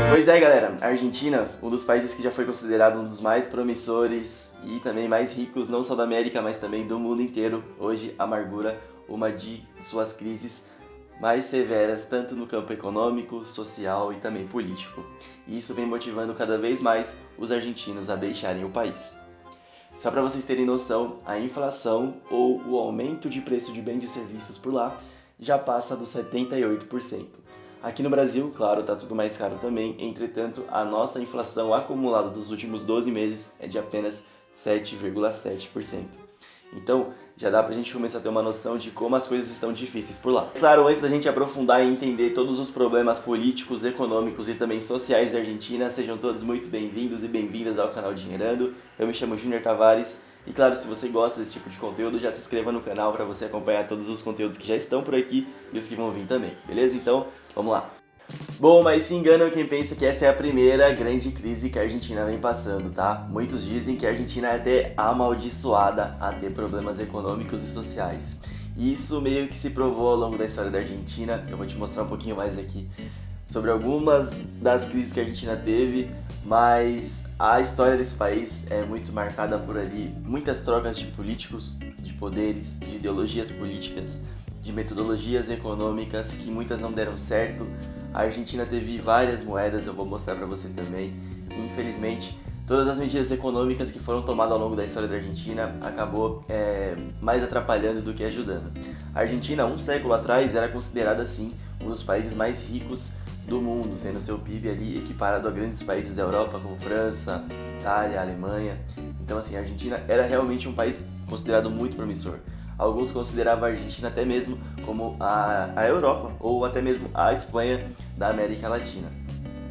Pois é, galera, a Argentina, um dos países que já foi considerado um dos mais promissores e também mais ricos, não só da América, mas também do mundo inteiro, hoje amargura uma de suas crises mais severas, tanto no campo econômico, social e também político. E isso vem motivando cada vez mais os argentinos a deixarem o país. Só para vocês terem noção, a inflação ou o aumento de preço de bens e serviços por lá já passa dos 78%. Aqui no Brasil, claro, tá tudo mais caro também, entretanto, a nossa inflação acumulada dos últimos 12 meses é de apenas 7,7%. Então, já dá pra gente começar a ter uma noção de como as coisas estão difíceis por lá. Claro, antes da gente aprofundar e entender todos os problemas políticos, econômicos e também sociais da Argentina, sejam todos muito bem-vindos e bem-vindas ao canal Dinheirando. Eu me chamo Júnior Tavares. E claro, se você gosta desse tipo de conteúdo, já se inscreva no canal para você acompanhar todos os conteúdos que já estão por aqui e os que vão vir também, beleza? Então, vamos lá! Bom, mas se enganam quem pensa que essa é a primeira grande crise que a Argentina vem passando, tá? Muitos dizem que a Argentina é até amaldiçoada a ter problemas econômicos e sociais. E isso meio que se provou ao longo da história da Argentina. Eu vou te mostrar um pouquinho mais aqui sobre algumas das crises que a Argentina teve, mas a história desse país é muito marcada por ali muitas trocas de políticos, de poderes, de ideologias políticas, de metodologias econômicas que muitas não deram certo. A Argentina teve várias moedas, eu vou mostrar para você também. E, infelizmente, todas as medidas econômicas que foram tomadas ao longo da história da Argentina acabou mais atrapalhando do que ajudando. A Argentina, um século atrás, era considerada, assim, um dos países mais ricos do mundo, tendo seu PIB ali equiparado a grandes países da Europa, como França, Itália, Alemanha. Então, assim, a Argentina era realmente um país considerado muito promissor. Alguns consideravam a Argentina até mesmo como a Europa, ou até mesmo a Espanha da América Latina.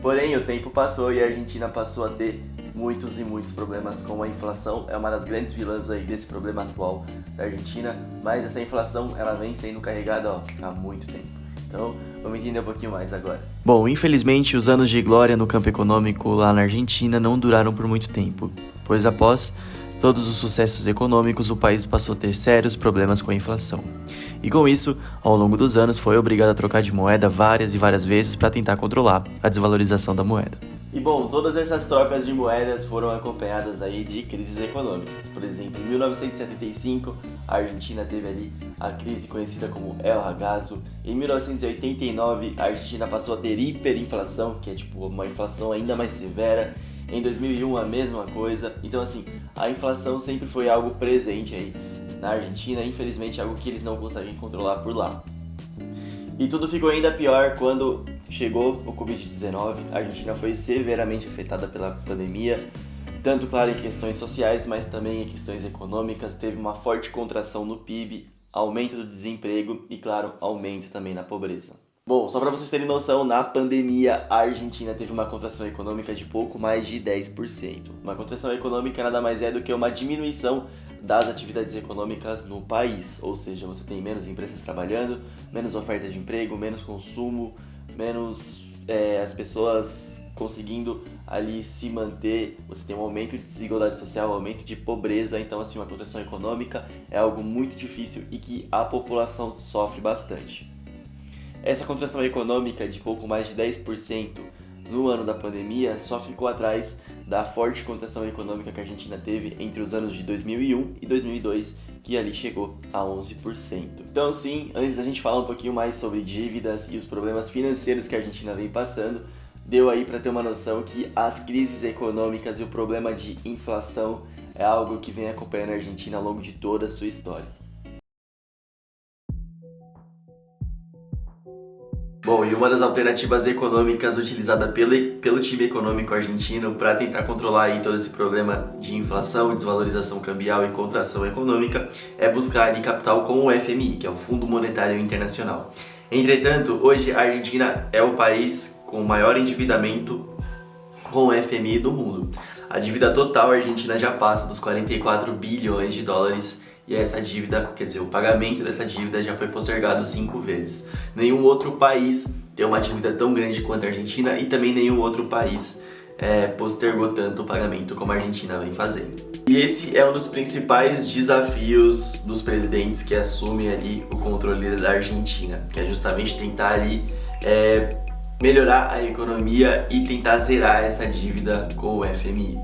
Porém, o tempo passou e a Argentina passou a ter muitos e muitos problemas, como a inflação é uma das grandes vilãs aí desse problema atual da Argentina, mas essa inflação ela vem sendo carregada há muito tempo. Então, vamos entender um pouquinho mais agora. Bom, infelizmente, os anos de glória no campo econômico lá na Argentina não duraram por muito tempo, pois após todos os sucessos econômicos, o país passou a ter sérios problemas com a inflação. E com isso, ao longo dos anos, foi obrigado a trocar de moeda várias e várias vezes para tentar controlar a desvalorização da moeda. E bom, todas essas trocas de moedas foram acompanhadas aí de crises econômicas. Por exemplo, em 1975, a Argentina teve ali a crise conhecida como El Ragazo. Em 1989, a Argentina passou a ter hiperinflação, que é tipo uma inflação ainda mais severa. Em 2001, a mesma coisa. Então, assim, a inflação sempre foi algo presente aí na Argentina, infelizmente algo que eles não conseguem controlar por lá. E tudo ficou ainda pior quando chegou o Covid-19, a Argentina foi severamente afetada pela pandemia, tanto, claro, em questões sociais, mas também em questões econômicas. Teve uma forte contração no PIB, aumento do desemprego e, claro, aumento também na pobreza. Bom, só para vocês terem noção, na pandemia a Argentina teve uma contração econômica de pouco mais de 10%. Uma contração econômica nada mais é do que uma diminuição das atividades econômicas no país, ou seja, você tem menos empresas trabalhando, menos oferta de emprego, menos consumo, menos as pessoas conseguindo ali se manter, você tem um aumento de desigualdade social, um aumento de pobreza. Então, assim, uma contração econômica é algo muito difícil e que a população sofre bastante. Essa contração econômica de pouco mais de 10% no ano da pandemia só ficou atrás da forte contração econômica que a Argentina teve entre os anos de 2001 e 2002, que ali chegou a 11%. Então, sim, antes da gente falar um pouquinho mais sobre dívidas e os problemas financeiros que a Argentina vem passando, deu aí para ter uma noção que as crises econômicas e o problema de inflação é algo que vem acompanhando a Argentina ao longo de toda a sua história. Bom, e uma das alternativas econômicas utilizada pelo time econômico argentino para tentar controlar aí todo esse problema de inflação, desvalorização cambial e contração econômica é buscar ali capital com o FMI, que é o Fundo Monetário Internacional. Entretanto, hoje a Argentina é o país com maior endividamento com o FMI do mundo. A A dívida total argentina já passa dos 44 bilhões de dólares e essa dívida, quer dizer, o pagamento dessa dívida já foi postergado 5 vezes. Nenhum outro país tem uma dívida tão grande quanto a Argentina e também nenhum outro país postergou tanto o pagamento como a Argentina vem fazendo. E esse é um dos principais desafios dos presidentes que assumem ali o controle da Argentina, que é justamente tentar ali melhorar a economia e tentar zerar essa dívida com o FMI.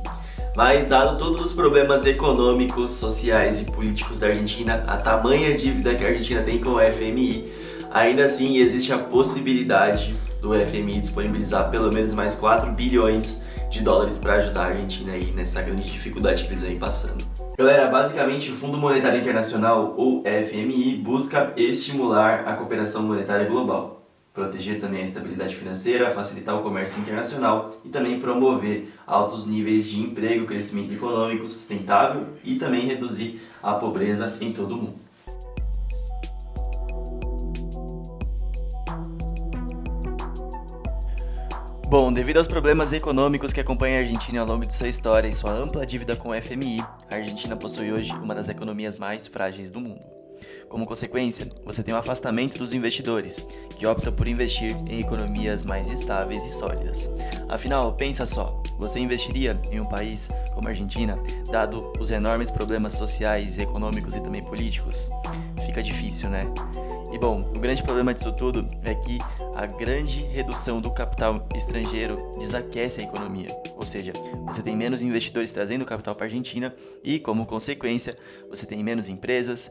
Mas dado todos os problemas econômicos, sociais e políticos da Argentina, a tamanha dívida que a Argentina tem com o FMI, ainda assim existe a possibilidade do FMI disponibilizar pelo menos mais 4 bilhões de dólares para ajudar a Argentina aí nessa grande dificuldade que eles vêm passando. Galera, basicamente o Fundo Monetário Internacional, ou FMI, busca estimular a cooperação monetária global, proteger também a estabilidade financeira, facilitar o comércio internacional e também promover altos níveis de emprego, crescimento econômico sustentável e também reduzir a pobreza em todo o mundo. Bom, devido aos problemas econômicos que acompanham a Argentina ao longo de sua história e sua ampla dívida com o FMI, a Argentina possui hoje uma das economias mais frágeis do mundo. Como consequência, você tem um afastamento dos investidores, que optam por investir em economias mais estáveis e sólidas. Afinal, pensa só, você investiria em um país como a Argentina, dado os enormes problemas sociais, econômicos e também políticos? Fica difícil, né? E bom, o grande problema disso tudo é que a grande redução do capital estrangeiro desaquece a economia, ou seja, você tem menos investidores trazendo capital para a Argentina e, como consequência, você tem menos empresas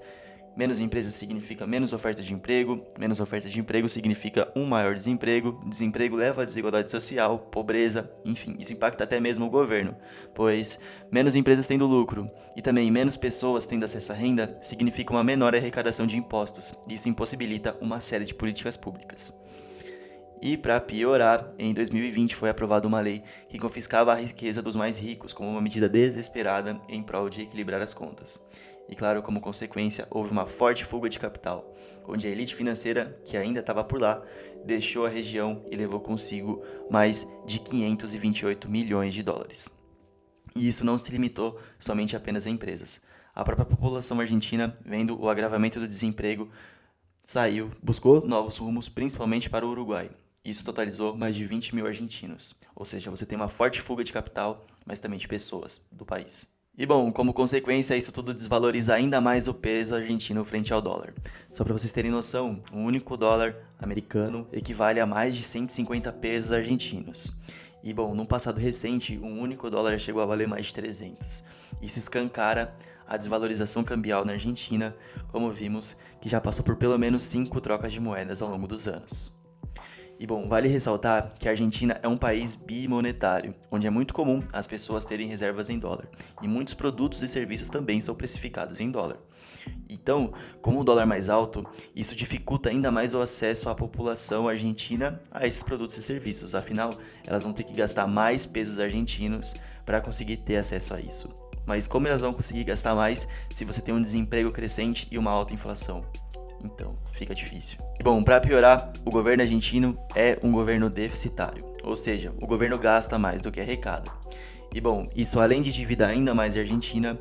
significa menos oferta de emprego significa um maior desemprego leva à desigualdade social, pobreza, enfim, isso impacta até mesmo o governo, pois menos empresas tendo lucro e também menos pessoas tendo acesso à renda significa uma menor arrecadação de impostos, e isso impossibilita uma série de políticas públicas. E para piorar, em 2020 foi aprovada uma lei que confiscava a riqueza dos mais ricos como uma medida desesperada em prol de equilibrar as contas. E claro, como consequência, houve uma forte fuga de capital, onde a elite financeira, que ainda estava por lá, deixou a região e levou consigo mais de 528 milhões de dólares. E isso não se limitou somente apenas a empresas. A própria população argentina, vendo o agravamento do desemprego, buscou novos rumos, principalmente para o Uruguai. Isso totalizou mais de 20 mil argentinos, ou seja, você tem uma forte fuga de capital, mas também de pessoas do país. E bom, como consequência, isso tudo desvaloriza ainda mais o peso argentino frente ao dólar. Só para vocês terem noção, um único dólar americano equivale a mais de 150 pesos argentinos. E bom, num passado recente, um único dólar chegou a valer mais de 300. Isso escancara a desvalorização cambial na Argentina, como vimos, que já passou por pelo menos 5 trocas de moedas ao longo dos anos. E bom, vale ressaltar que a Argentina é um país bimonetário, onde é muito comum as pessoas terem reservas em dólar, e muitos produtos e serviços também são precificados em dólar. Então, como o dólar é mais alto, isso dificulta ainda mais o acesso à população argentina a esses produtos e serviços, afinal, elas vão ter que gastar mais pesos argentinos para conseguir ter acesso a isso. Mas como elas vão conseguir gastar mais se você tem um desemprego crescente e uma alta inflação? Então, fica difícil. E bom, para piorar, o governo argentino é um governo deficitário, ou seja, o governo gasta mais do que arrecada. E bom, isso além de endividar ainda mais a Argentina,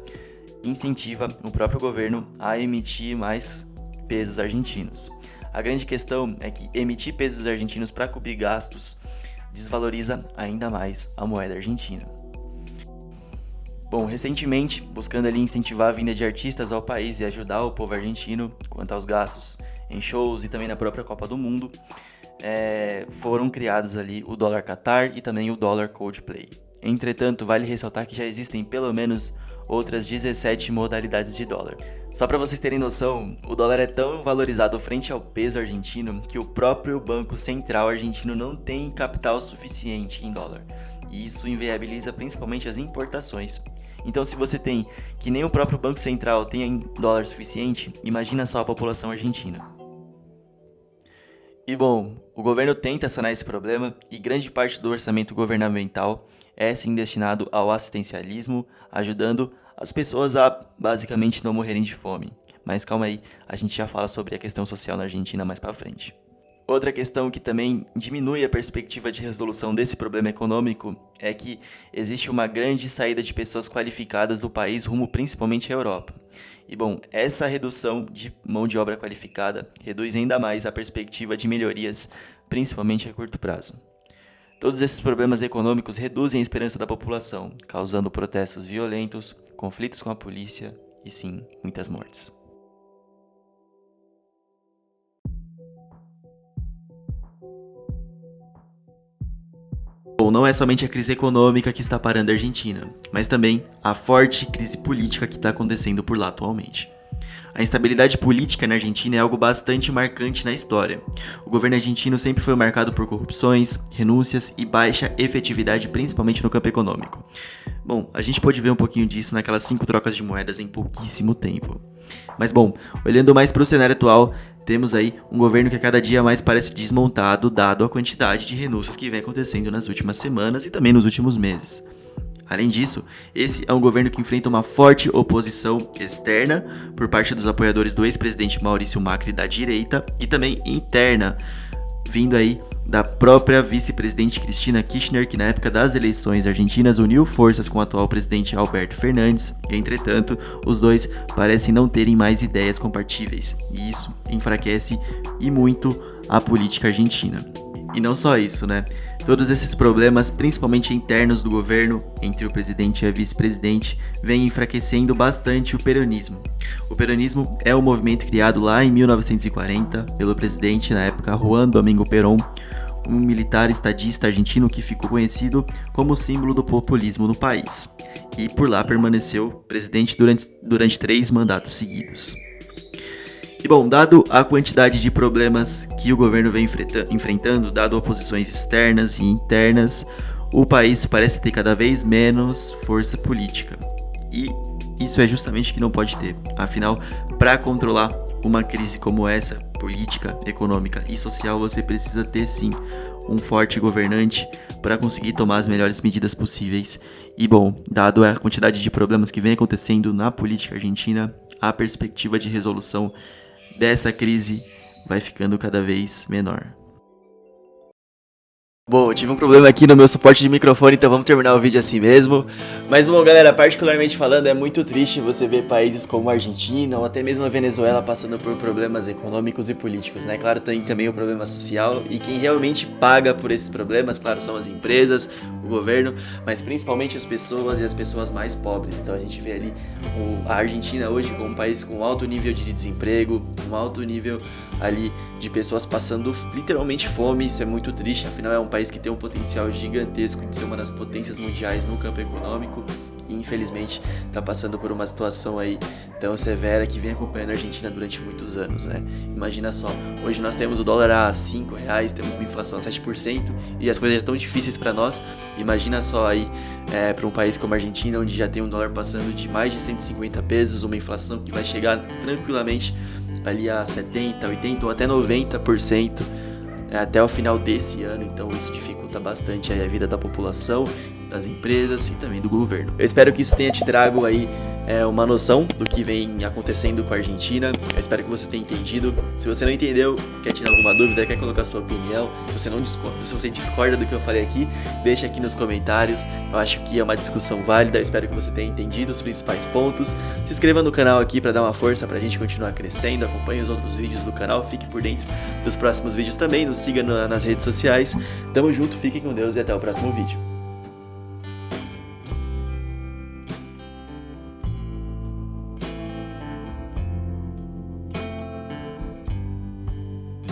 incentiva o próprio governo a emitir mais pesos argentinos. A grande questão é que emitir pesos argentinos para cobrir gastos desvaloriza ainda mais a moeda argentina. Bom, recentemente, buscando ali incentivar a vinda de artistas ao país e ajudar o povo argentino quanto aos gastos em shows e também na própria Copa do Mundo, foram criados ali o dólar Qatar e também o dólar Coldplay. Entretanto, vale ressaltar que já existem pelo menos outras 17 modalidades de dólar. Só para vocês terem noção, o dólar é tão valorizado frente ao peso argentino que o próprio Banco Central argentino não tem capital suficiente em dólar. E isso inviabiliza principalmente as importações. Então, se você tem que nem o próprio Banco Central tenha dólar suficiente, imagina só a população argentina. E bom, o governo tenta sanar esse problema e grande parte do orçamento governamental é sim destinado ao assistencialismo, ajudando as pessoas a basicamente não morrerem de fome. Mas calma aí, a gente já fala sobre a questão social na Argentina mais pra frente. Outra questão que também diminui a perspectiva de resolução desse problema econômico é que existe uma grande saída de pessoas qualificadas do país rumo principalmente à Europa. E bom, essa redução de mão de obra qualificada reduz ainda mais a perspectiva de melhorias, principalmente a curto prazo. Todos esses problemas econômicos reduzem a esperança da população, causando protestos violentos, conflitos com a polícia e sim, muitas mortes. Bom, não é somente a crise econômica que está parando a Argentina, mas também a forte crise política que está acontecendo por lá atualmente. A instabilidade política na Argentina é algo bastante marcante na história. O governo argentino sempre foi marcado por corrupções, renúncias e baixa efetividade, principalmente no campo econômico. Bom, a gente pode ver um pouquinho disso naquelas 5 trocas de moedas em pouquíssimo tempo. Mas bom, olhando mais para o cenário atual, temos aí um governo que a cada dia mais parece desmontado, dado a quantidade de renúncias que vem acontecendo nas últimas semanas e também nos últimos meses. Além disso, esse é um governo que enfrenta uma forte oposição externa por parte dos apoiadores do ex-presidente Maurício Macri da direita e também interna, vindo aí da própria vice-presidente Cristina Kirchner, que na época das eleições argentinas uniu forças com o atual presidente Alberto Fernandes. Entretanto, os dois parecem não terem mais ideias compatíveis, e isso enfraquece e muito a política argentina. E não só isso, né? Todos esses problemas, principalmente internos do governo, entre o presidente e a vice-presidente, vêm enfraquecendo bastante o peronismo. O peronismo é um movimento criado lá em 1940 pelo presidente, na época, Juan Domingo Perón, um militar estadista argentino que ficou conhecido como símbolo do populismo no país. E por lá permaneceu presidente durante 3 mandatos seguidos. E bom, dado a quantidade de problemas que o governo vem enfrentando, dado oposições externas e internas, o país parece ter cada vez menos força política. E isso é justamente o que não pode ter. Afinal, para controlar uma crise como essa, política, econômica e social, você precisa ter sim um forte governante para conseguir tomar as melhores medidas possíveis. E bom, dado a quantidade de problemas que vem acontecendo na política argentina, a perspectiva de resolução dessa crise vai ficando cada vez menor. Bom, eu tive um problema aqui no meu suporte de microfone, então vamos terminar o vídeo assim mesmo. Mas bom, galera, particularmente falando, é muito triste você ver países como a Argentina ou até mesmo a Venezuela passando por problemas econômicos e políticos, né? Claro, tem também o problema social e quem realmente paga por esses problemas, claro, são as empresas, o governo, mas principalmente as pessoas e as pessoas mais pobres. Então a gente vê ali a Argentina hoje como um país com alto nível de desemprego, um alto nível ali de pessoas passando literalmente fome. Isso é muito triste, afinal é um país que tem um potencial gigantesco de ser uma das potências mundiais no campo econômico e infelizmente está passando por uma situação aí tão severa que vem acompanhando a Argentina durante muitos anos, né? Imagina só, hoje nós temos o dólar a R$5, temos uma inflação a 7% e as coisas já estão difíceis para nós. Imagina só aí para um país como a Argentina, onde já tem um dólar passando de mais de 150 pesos, uma inflação que vai chegar tranquilamente ali a 70, 80 ou até 90% até o final desse ano. Então isso dificulta bastante aí a vida da população, das empresas e também do governo. Eu espero que isso tenha te trago aí uma noção do que vem acontecendo com a Argentina. Eu espero que você tenha entendido. Se você não entendeu, quer tirar alguma dúvida, quer colocar sua opinião, se você discorda do que eu falei aqui, deixa aqui nos comentários. Eu acho que é uma discussão válida. Eu espero que você tenha entendido os principais pontos. Se inscreva no canal aqui para dar uma força pra gente continuar crescendo. Acompanhe os outros vídeos do canal, fique por dentro dos próximos vídeos também. Nos siga nas redes sociais. Tamo junto, fique com Deus e até o próximo vídeo.